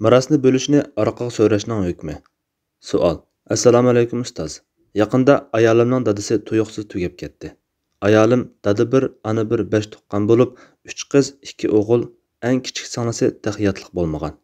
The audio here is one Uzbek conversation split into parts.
Mirosni bo'lishni orqaga so'rashning hukmi. Savol. Assalomu alaykum ustoz. Yaqinda ayolimning dadasi tuyuqsiz tugab ketdi. Ayolim dada bir, ana bir 5 tuqqan bo'lib, 3 qiz, 2 o'g'il, eng kichik singlisi taxiyatliq bo'lmagan.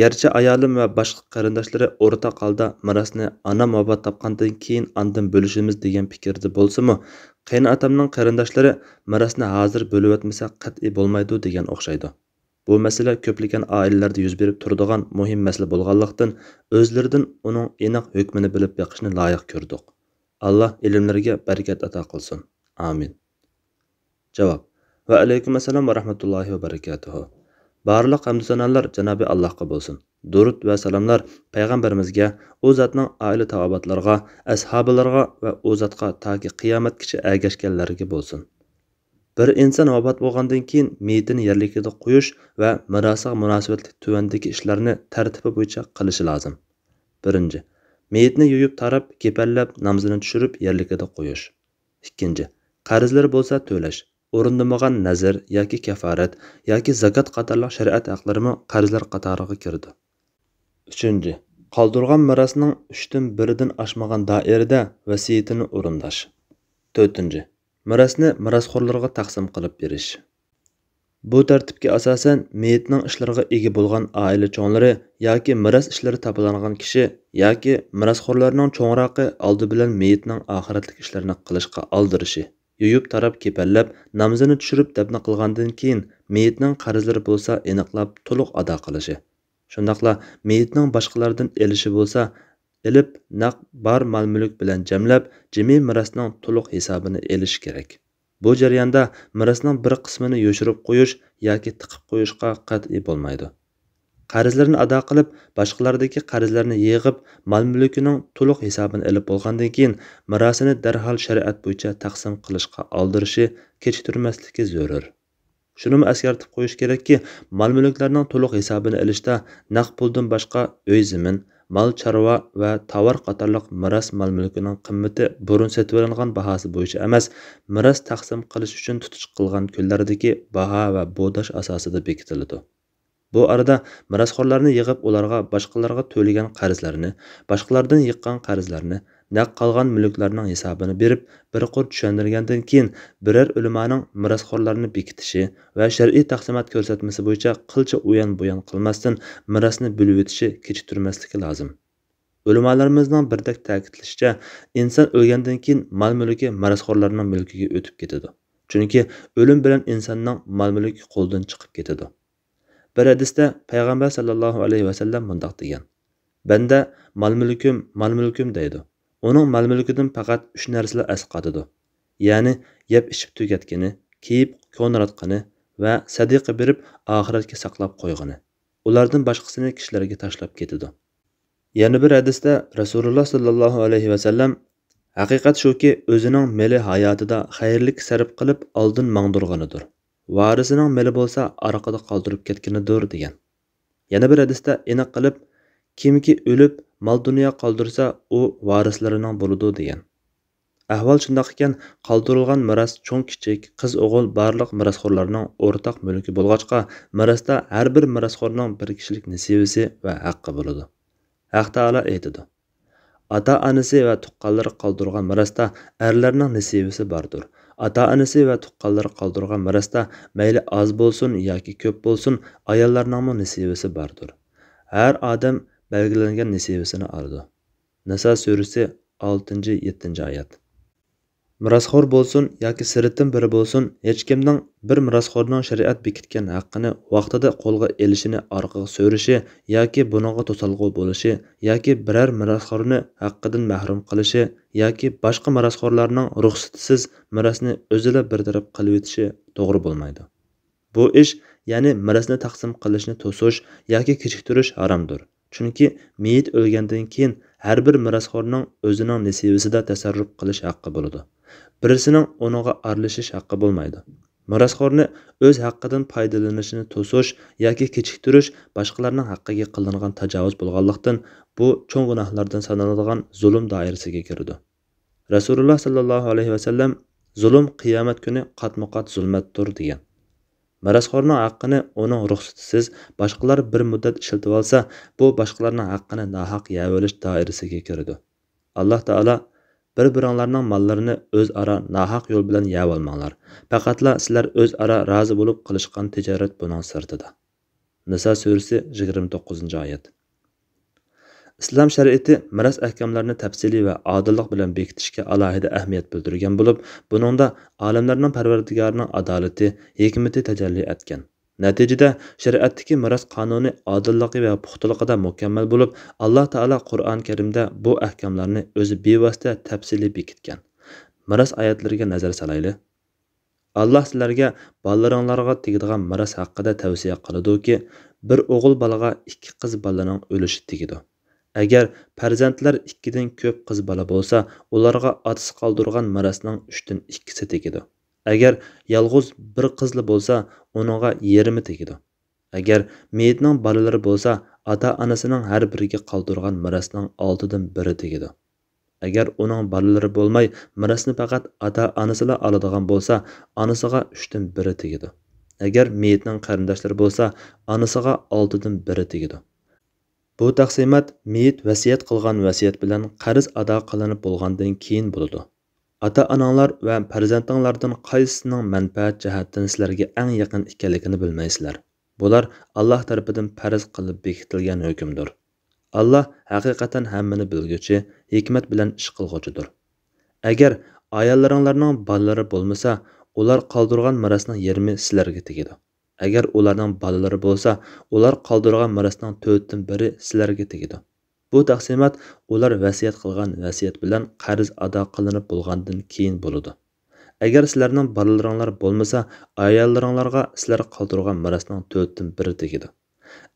Gerçi ayolim va boshqa qarindoshlari o'rtaq holda mirosni ana vafot topgandan keyin andin bo'lishimiz degan fikrda bo'lsa-mu, qaynotamning qarindoshlari mirosni hozir bo'lib o'tmasa qat'iy bo'lmaydi degan o'xshaydi. Bu masala ko'plagan oilalarda yuz berib turadigan muhim masala bo'lganlikdan o'zlaridan uning aniq hukmini bilib beqishni loyiq ko'rdik. Alloh ilmlariga barakat ato qilsin. Amin. Javob. Va alaykum assalom va rahmatullohi va barakatuh. Barliq hamd sanolar Janobi Allohga bo'lsin. Durud va salomlar payg'ambarimizga, u zotning oila taobatlarga, ashablariga va u zotga toki qiyomatgacha ergashganlarga bo'lsin. Bir inson vafot bo'lgandan keyin meyitini yerlikida qo'yish va mirosiga munosabatli tuvandagi ishlarni tartibi bo'yicha qilishi lozim. 1. Meyitni yuyib tarab, kepanlab, namozini tushirib yerlikida qo'yish. 2. Qarzlari bo'lsa to'lash. O'rindimagan nazr yoki kafarat yoki zakat qatorliq shariat haqlarimi qarzlar qatoriga kirdi. 3. Qoldirgan mirosning 3dan 1dan oshmagan doirada vasiyatini o'rindash. 4. Mirosni mirosxo'rlarga taqsim qilib berish. Bu tartibga asosan meyitning ishlariga ega bo'lgan oila cho'nglari yoki miros ishlari topilangan kishi yoki mirosxo'rlarning cho'ngroqi oldi bilan meyitning oxiratlik ishlarini qilishga oldirishi, yuyib tarab kepanlab, namozini tushirib dafn qilgandan keyin meyitning qarzlari bo'lsa aniqlab to'liq ado qilishi. Shundaqla meyitning boshqalardan elishi bo'lsa, elib naq bar mol-mulk bilan jamlab, jami mirosning to'liq hisobini elish kerak. Bu jarayonda mirosning bir qismini yo'shirib qo'yish yoki tiqib qo'yishga qat'iy bo'lmaydi. Qarzlarni ado qilib, boshqalardagi qarzlarni yig'ib, mol-mulkining to'liq hisobini olib bo'lgandan keyin mirosini darhol shariat bo'yicha taqsim qilishga oldirishi kechiktirmasligi zarur. Shuni eskartib qo'yish kerakki, mol-mulklarning to'liq hisobini olishda naq puldan boshqa uy zamin, mol chorva va tovar qatorliq miros mol-mulkining qimmati burun setib olingan bahosi bo'yicha emas, miros taqsim qilish uchun tutish qilgan kunlardagi baho va bo'dash asosida bekitiladi. Bu arada mirosxo'rlarni yig'ib ularga boshqalarga to'lagan qarzlarni, boshqalardan yiqqan qarzlarni, naq qolgan mulklarning hisobini berib, bir qur tushuntirgandan keyin biror ulamoning mirosxo'rlarni bekitishi va shar'iy taqsimot ko'rsatmasi bo'yicha qilcha uyon-buyon qilmasdan mirosni bo'lib o'tishi kechiktirmasligi lozim. Ulamolarimizning birdek ta'kidlashicha, inson o'lgandan keyin mol-mulki mirosxo'rlarning mulkiga o'tib ketadi. Chunki o'lim bilan insonning mol-mulki qo'ldan chiqib ketadi. Bir hadisda payg'ambar sallallohu alayhi va sallam mundaq degan: Banda mol-mulkim deydi. Uning mol-mulkidan faqat 3 narsalar asqatadi. Ya'ni yeb ichib tugatgani, kiyib ko'nratgani va sadiqa berib oxiratga saqlab qo'ygani. Ulardan boshqasini kishilarga tashlab ketadi. Yana bir hadisda Rasululloh sallallohu alayhi va sallam: Haqiqat shuki, o'zining meli hayotida xayrlik sarf qilib oldin mangdirganidir. Varisining meli bo'lsa orqada qoldirib ketganidir degan. Yana bir hadisda aniq qilib, kimki o'lib mol dunyo qoldirsa, u varislarining bo'ladi degan. Ahvol shunday ekan, qoldirilgan miros cho'ng kichik, qiz o'g'il barliq mirosxo'rlarning o'rtaq mulki bo'lg'achqa, mirosda har bir mirosxo'rning bir kishilik nasibasi va haqqi bo'ladi. Haq taolo aytadi: Ata-onasi va tuqqanlari qoldirgan mirosda erlarning nasibasi bordir. Ata-onasi va tuqqanlari qoldirgan mirosda mayli oz bo'lsin yoki ko'p bo'lsin, ayollarning nasibasi bordir. Har odam belgilangan nasibasini oladi. Nisa surasi 6-7 oyat. Mirosxo'r bo'lsin yoki sirtdan biri bo'lsin, hech kimning bir mirosxo'rning shariat bekitgan haqqini vaqtida qo'lga elishini orqaga so'rishi yoki buningga to'salg'u bo'lishi yoki biror mirosxo'rni haqqidan mahrum qilishi yoki boshqa mirosxo'rlarning ruxsatisiz mirosni o'zida bartaraf qilib o'tishi to'g'ri bo'lmaydi. Bu ish, ya'ni mirosni taqsim qilishni to'sish yoki kechiktirish haromdir. Chunki meyit o'lgandan keyin har bir mirosxo'rning o'zining nasibasida tasarruf qilish haqqi bo'ladi. Birisining uninga aralashish haqqi bo'lmaydi. Mirosxo'rni o'z haqqidan foydalanishini to'sish yoki kechiktirish boshqalarning haqqiga qilingan tajovuz bo'lganlikdan bu cho'ng gunohlardan sanaladigan zulm doirasiga kirdi. Rasululloh sallallohu alayhi va sallam zulm qiyomat kuni qatma-qat zulmatdir degan. Mirasxo'rning haqqini uning ruxsatisiz boshqalar bir muddat ishlatib olsa, bu boshqalarning haqqini nohaq yeb olish doirasiga kiradi. Alloh taolo bir-biringlarning mollarini o'zaro nohaq yo'l bilan yeb olmanglar. Faqatla sizlar o'zaro rozi bo'lib qilishgan tijorat buning sirtida. Nisa surasi 29-oyat. İslam şəriəti miras əhkamlarını təfsili və adillik bilan bekitishga alohida ahamiyat bildirgan bo'lib, buningda olamlarning Parvardigorining adolati, hikmati tajalli etgan. Natijada shariatdagi miras qonuni odilligi va puxtaligida mukammal bo'lib, Alloh taolo Qur'on Karimda bu ahkamlarni o'zi bevosita tafsili bekitgan. Miras oyatlariga nazar salayli. Allah sizlarga bolalaringlarga tegadigan miras haqida tavsiya qiladi-ki, bir o'g'il bolaga ikki qiz bolaning o'lishi tegadi. Agar farzandlar 2 dan ko'p qiz bola bo'lsa, ularga otasi qoldirgan mirasning 3 dan 2si tegadi. Agar yolg'iz bir qizli bo'lsa, uningga yarmi tegadi. Agar meyitning bolalari bo'lsa, ota-onasining har biriga qoldirgan mirasning 6 dan 1 tegadi. Agar uning bolalari bo'lmay, mirasni faqat ota-onasilar oladigan bo'lsa, onasiga 3 dan 1 tegadi. Agar meyitning qarindoshlari bo'lsa, onasiga 6 dan 1 tegadi. Bu taqsimot meyit vasiyat qilgan vasiyat bilan qarz ado qilinib bo'lgandan keyin bo'ladi. Ota-onalar va farzandinglardan qaysisining manfaat jihatdan sizlarga eng yaqin ekanligini bilmaysizlar. Bular Alloh tarafidan farz qilib bekitilgan hukmdir. Alloh haqiqatan hammani bilguchi, hikmat bilan ish qilg'uchidir. Agar ayollaringlarning bolalari bo'lmasa, ular qoldirgan mirasning yarmi sizlarga tegadi. Agar ularning bolalari bo'lsa, ular qoldirgan mirasning 4 dan 1 sizlarga tegadi. Bu taqsimot ular vasiyat qilgan vasiyat bilan qarz ado qilinib bo'lgandan keyin bo'ladi. Agar sizlarning bolalaringlar bo'lmasa, ayollaringlarga sizlar qoldirgan mirasning 4 dan 1 tegadi.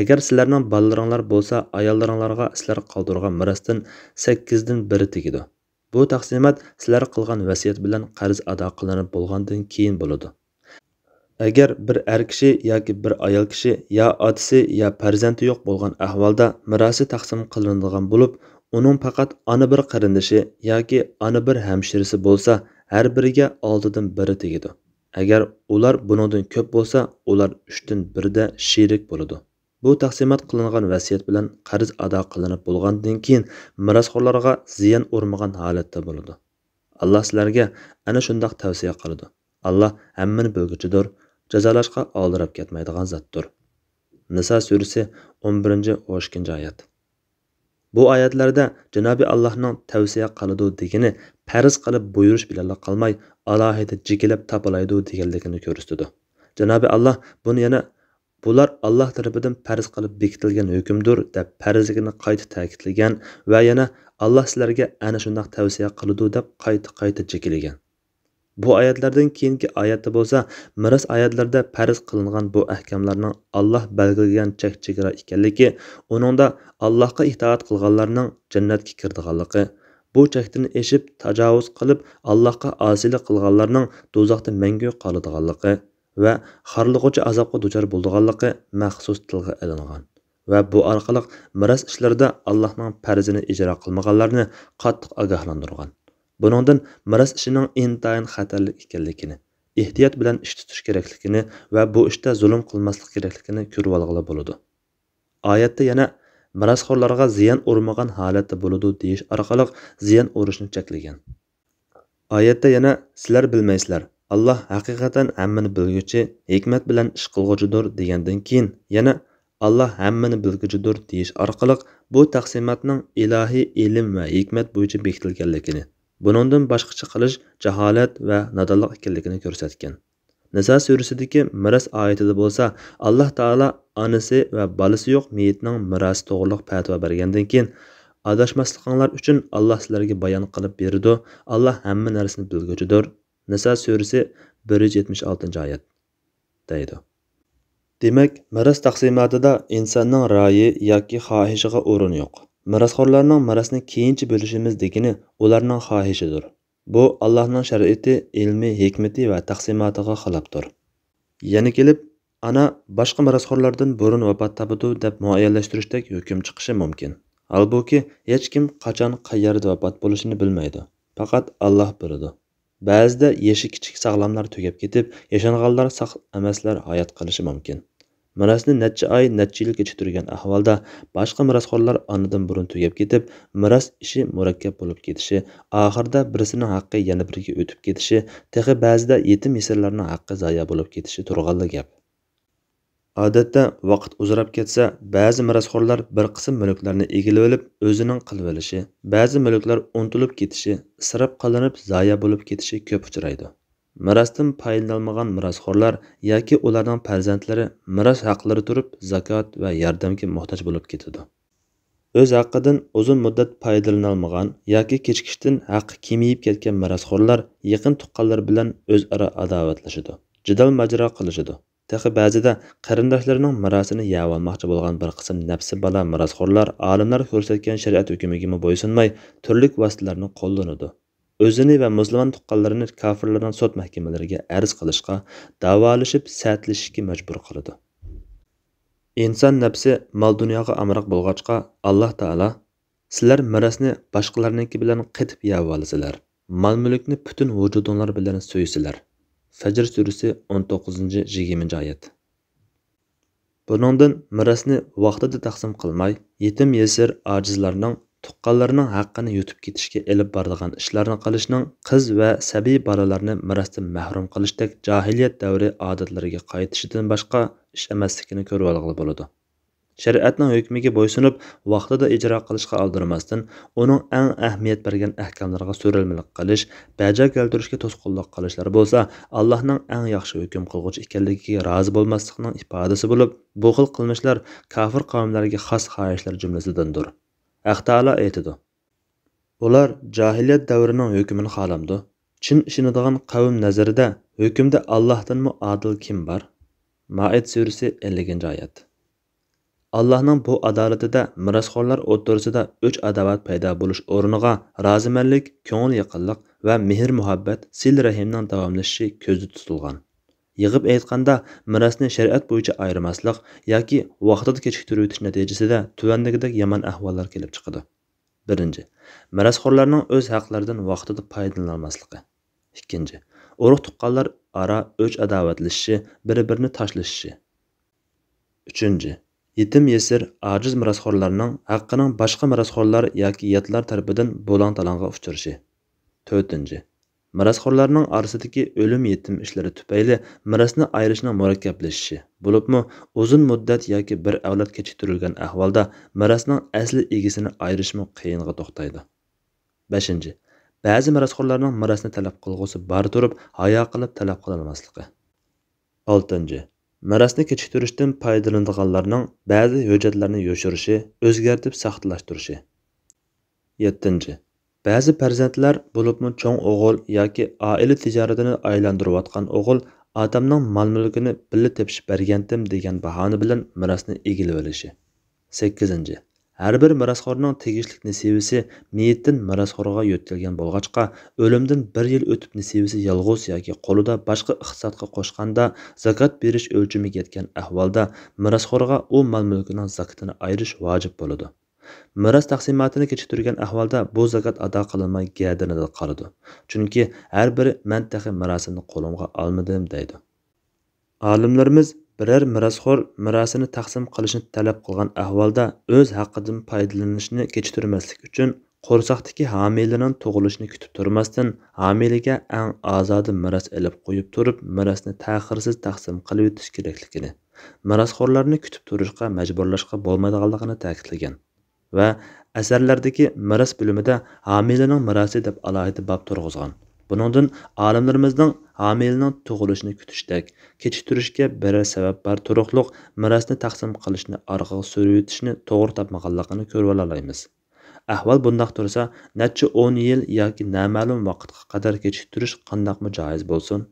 Agar sizlarning bolalaringlar bo'lsa, ayollaringlarga sizlar qoldirgan mirasdan 8 dan 1 tegadi. Bu taqsimot sizlar qilgan vasiyat bilan qarz ado qilinib bo'lgandan keyin bo'ladi. Agar bir er kishi yoki bir ayol kishi ya otasi ya farzandi yo'q bo'lgan ahvolda mirosi taqsim qilinadigan bo'lib, uning faqat ona bir qarindoshi yoki ona bir hamshirisi bo'lsa, har biriga 6 dan 1 tegadi. Agar ular buningdan ko'p bo'lsa, ular 3 dan 1 da sherik bo'ladi. Bu taqsimot qilingan vasiyat bilan qarz ado qilinib bo'lgandan keyin mirosxo'rlarga ziyon urmagan holatda bo'ladi. Alloh sizlarga ana shunday tavsiya qiladi. Alloh hammani bilguchidir, jazolashga oldirib ketmaydigan zotdir. Nisa surasi 11-12-oyat. Bu oyatlarda Janobi Allohning tavsiya qiladi degani farz qilib buyurish bilan qolmay, alohida jigilab topalaydi deganligini ko'rsatadi. Janobi Alloh buni yana bular Alloh tarafidan farz qilib bekitilgan hukmdir deb farzligini qayta ta'kidlagan va yana Alloh sizlarga ana shunday tavsiya qiladi deb qayta jikilagan. Bu oyatlardan keyingi oyatda bo'lsa, miras oyatlarda farz qilingan bu ahkamlarning Alloh belgilagan chek-chegara ekanligi, uningda Allohga itoat qilganlarning jannatga kirdiganligi, bu chekdan eshib tajovuz qilib Allohga osilik qilganlarning do'zaxda mangu qoladiganligi va xorlig'uchi azobga duchor bo'lganligi maxsus tilga ilingan. Va bu orqali miras ishlarida Allohning farzini ijro qilmaganlarni qattiq ogohlantirgan. Buningdan miras ishining intayin xatarli ekanligini, ehtiyot bilan ish tutish kerakligini va bu ishda zulm qilmaslik kerakligini ko'rib olg'ili bo'ladi. Oyatda yana mirosxo'rlarga ziyon urmagan holatda bo'ladi deyish orqali ziyon urishni cheklagan. Oyatda yana sizlar bilmaysizlar, Alloh haqiqatan hammani bilguchi, hikmat bilan ish qilg'uchidir degandan keyin yana Alloh hammani bilguchidir deyish orqali bu taqsimotning ilohiy ilm va hikmat bo'yicha bekitilganligini, buningdan boshqacha qilish jaholat va nodonlik ekanligini ko'rsatgan. Nisa surasidagi miras oyatida bo'lsa, Alloh taolo onasi va bolasi yo'q meyitning mirosi to'g'riliq fatvo bergandan keyin adashmasliginglar uchun Alloh sizlarga bayon qilib berdi. Alloh hamma narsani bilguchidir. Nisa surasi 176-oyat deydi. Demak, miras taqsimotida insonning ra'yi yoki xohishiga o'rin yo'q. Mirosxo'rlarning mirasni keyinchi bo'lishimiz degani ularning xohishidir. Bu Allohning shariati, ilmi, hikmati va taqsimotiga xilofdir. Yana kelib, ana boshqa mirosxo'rlardan burun vafot topadi deb muayyanlashtirishdek hukm chiqishi mumkin. Halbuki hech kim qachon qayerda vafot bo'lishini bilmaydi. Faqat Alloh biladi. Ba'zida yeshi kichik sog'lomlar tugab ketib, yashanganlar sog' emaslar hayot qilishi mumkin. Mirosni necha oy, necha yil kechiktirgan ahvolda boshqa mirosxo'rlar anidan burun tugab ketib, miros ishi murakkab bo'lib ketishi, oxirida birisining haqqi yana biriga o'tib ketishi, texi ba'zida yetim yesirlarning haqqi zoya bo'lib ketishi turg'anli gap. Odatda vaqt uzrab ketsa, ba'zi mirosxo'rlar bir qism mulklarni egilib olib, o'zining qilib olishi, ba'zi mulklar unutilib ketishi, isrof qilinib, zoya bo'lib ketishi ko'p uchraydi. Mirosdan foydalanolmagan mirosxo'rlar yoki ularning farzandlari miros haqlari turib, zakot va yordamga muhtoj bo'lib ketadi. O'z haqqidan uzun muddat foydalanolmagan yoki kechikishdan haqqi kemiyib ketgan mirosxo'rlar yaqin tuqqanlar bilan o'zaro adovatlashadi, jidal majro qilishadi. Texi ba'zida qarindoshlarining mirosini yeb olmoqchi bo'lgan bir qism nafsi balo mirosxo'rlar olimlar ko'rsatgan shariat hukmiga bo'ysunmay turli vositalarni qo'llanadi. O'zini va musulmon tuqqanlarini kofirlarning sud mahkamalariga arz qilishga, davolashib, satlashishga majbur qiladi. İnsan nafsi mal dunyoga amroq bo'lg'achqa, Alloh taolo sizlar mirosni boshqalarniki bilan qetib yeb olasizlar. Mol-mulkni butun vujudinglar bilan so'ysizlar. Fajr surasi 19-20 oyat. Buningdan mirosni vaqtida taqsim qilmay, yetim yesir ojizlarning tuqqanlarining haqqini yutib ketishga elib boradigan ishlarni qilishning qiz va sabiy bolalarni mirosdan mahrum qilishdek jahiliyat davri odatlariga qaytishidan boshqa ish emasligini ko'rib olg'ili bo'ladi. Shariatning hukmiga bo'ysunib, vaqtida ijro qilishga oldirmasdan, uning eng ahamiyat bergan ahkomlariga so'ralmalik qilish, bajo keltirishga to'sqinlik qilishlar bo'lsa, Allohning eng yaxshi hukm qilguvchi ekanligiga rozi bo'lmaslikning ifodasi bo'lib, bu xil qilmishlar kofir qavmlarga xos xohishlar jumlasidandir. Haq taolo aytadi: ular jahiliyat davrining hukmini xolamdi. Chin ishonadigan qavm nazarida hukmda Allohdanmi adil kim bor? Maid surasi 50-oyat. Allohning bu adolatida mirosxo'rlar o'rtasida o'ch adovat paydo bo'lish o'rniga rozimanlik, ko'ngil yaqinlik va mehr-muhabbat, sil-rahimning davomlashishi ko'zda tutilgan. Yig'ib aytganda, mirosni shariat bo'yicha ayirmaslik yoki vaqtida kechiktirib o'tish natijasida tuvandagidek yomon ahvollar kelib chiqadi. 1. Mirosxo'rlarning o'z haqlaridan vaqtida foydalanolmasligi. 2. Urug' tuqqanlar ara o'ch adovatlashishi, bir-birini tashlashishi. 3. Yetim yesir ojiz mirosxo'rlarning haqqining boshqa mirosxo'rlar yoki yatlar tarafidan bo'lang-talonga uchrashi. 4. Mirosxo'rlarning orasidagi o'lim yetim ishlari tufayli mirosni ayirishning murakkablashishi, bo'libmi uzun muddat yoki bir avlod kechiktirilgan ahvolda mirosning asli egisini ayirishmi qiyinga to'xtaydi. 5. Ba'zi mirosxo'rlarning mirosni talab qilg'usi bor turib, hayo qilib talab qilolmasligi. 6. Mirosni kechiktirishdan foydalanadiganlarning ba'zi hujjatlarni yo'shirishi, o'zgartib saxtalashtirishi. 7. Ba'zi farzandlar bo'libmi cho'ng o'g'il yoki oila tijoratini aylantirayotgan o'g'il otamning mol-mulkini billa tepishib bergandim degan bahona bilan mirosni egilib olishi. 8. Har bir mirosxo'rning tegishli nasibasi miyitdan mirosxo'rga yo'talgan bo'lg'achqa, o'limdan 1 yil o'tib nasibasi yolg'iz yoki qo'lida boshqa iqtisodga qo'shganda zakot berish o'lchamiga yetgan ahvolda mirosxo'rga u mol-mulkining zakotini ayirish vojib bo'ladi. Miros taqsimotini kechiktirgan ahvolda bu zakot ado qilinmay gadinida qoladi. Chunki har biri men taxi mirosimni qo'limga olmadim deydi. Olimlarimiz biror mirosxo'r mirosini taqsim qilishni talab qilgan ahvolda o'z haqqidan foydalanishni kechiktirmaslik uchun qo'rsoqdagi homilaning tug'ilishini kutib turmasdan homilaga eng ozodi miros olib qo'yib turib mirosni ta'xirsiz taqsim qilib o'tish kerakligini, mirosxo'rlarni kutib turishga majburlashga bo'lmaydiganligini ta'kidlagan va asarlardagi miros bo'limida homilaning mirosi deb alohida bob turg'izgan. Buningdan olimlarimizning homilaning tug'ilishini kutishdek, kechiktirishga biror sabab bor turuqliq mirosni taqsim qilishni orqaga surib o'tishni to'g'ri topmaganligini ko'rib olamiz. Ahvol bundoq tursa, necha 10 yil yoki noma'lum vaqtga qadar kechiktirish qandoqmi joiz bo'lsin?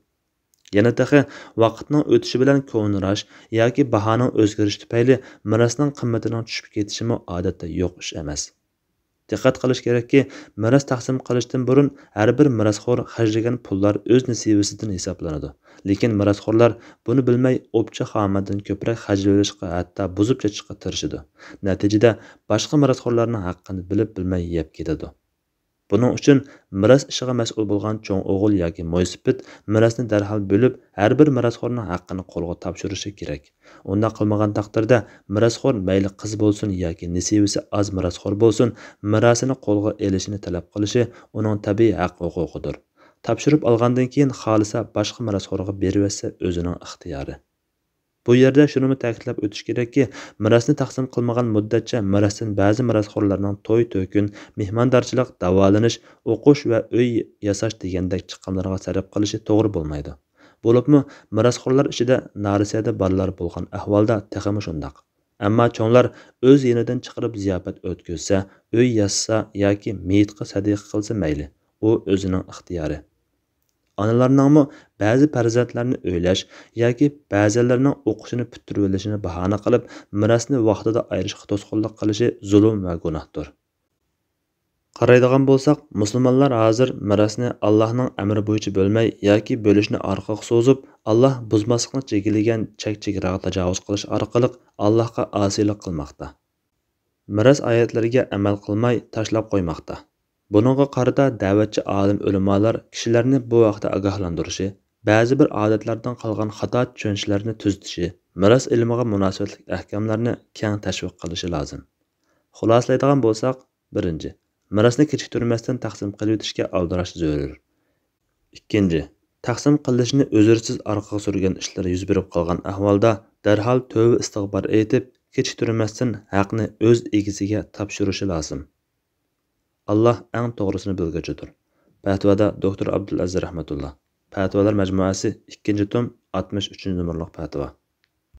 Yana taxi vaqtning o'tishi bilan ko'nrash yoki bahoning o'zgarishi tufayli mirosning qimmatining tushib ketishimi odatda yo'q ish emas. Diqqat qilish kerakki, miros taqsim qilishdan burun har bir mirosxo'r xarjlagan pullar o'z nasibasidan hisoblanadi. Lekin mirosxo'rlar buni bilmay o'pcha xomaddan ko'proq xarjlashga, hatto buzib chechishga tirishadi. Natijada boshqa mirosxo'rlarning haqqini bilib bilmay yeb ketadi. Buning uchun miras ishiga mas'ul bo'lgan cho'ng o'g'il yoki mo'ysipit mirasni darhol bo'lib, har bir mirasxo'rning haqqini qo'lga topshirishi kerak. Unda qilmagan taqdirda mirasxo'r mayli qiz bo'lsin yoki nisivisi az mirasxo'r bo'lsin, mirasini qo'lga elishini talab qilishi uning tabiiy haq-huquqidir. Topshirib olgandan keyin xolisa boshqa mirasxo'rga berversa o'zining ixtiyori. Bu yerda shuni ta'kidlab o'tish kerakki, mirasni taqsim qilmagan muddatcha mirasdan ba'zi mirasxo'rlarning to'y-to'kin, mehmondorchilik, davolanish, o'qish va uy yasash degandek chiqimlarga sarf qilishi to'g'ri bo'lmaydi. Bo'libmi, mirasxo'rlar ichida narisada bolalar bo'lgan ahvolda texmi shundaq. Ammo cho'nglar o'z yenidan chiqarib ziyofat o'tkazsa, uy yassa yoki meyitga sadiqa qilsa mayli, u o'zining ixtiyori. Analarning ba'zi farzandlarni o'ylash yoki ba'zilarning o'qishini bitirib olishini bahona qilib, mirasni vaqtida ayirishga to'sqinlik qilishi zulm va gunohdir. Qaraydigan bo'lsak, musulmonlar hozir mirasni Allohning amri bo'yicha bo'lmay yoki bo'lishni orqaga so'zib, Alloh buzmaslikni chekilgan chek-chegaraga tajovuz qilish orqali Allohga osiylik qilmoqda. Miras oyatlariga amal qilmay tashlab qo'ymoqda. Buningga qarata da'vatchi olim ulamolar kishilarni bu vaqtda ogohlantirishi, ba'zi bir odatlardan qolgan xato tushunishlarni tuzitishi, miras ilmiga munosabatli ahkamlarni keng tashviq qilishi lozim. Xulosalaydigan bo'lsak, 1. Mirasni kechiktirmasdan taqsim qilib o'tishga aldirash zarur. 2. Taqsim qilishni o'zirsiz orqaga surgan ishlar yuz berib qolgan ahvolda darhol tövbe istig'for aytib, kechiktirmasdan haqni o'z egasiga topshirishi lozim. Allah eng to'g'risini bilguchidir. Fatvoda Dr. Abdulaziz rahmatulloh. Fatvolar majmuasi 2-tom 63 nomerlik fatvo.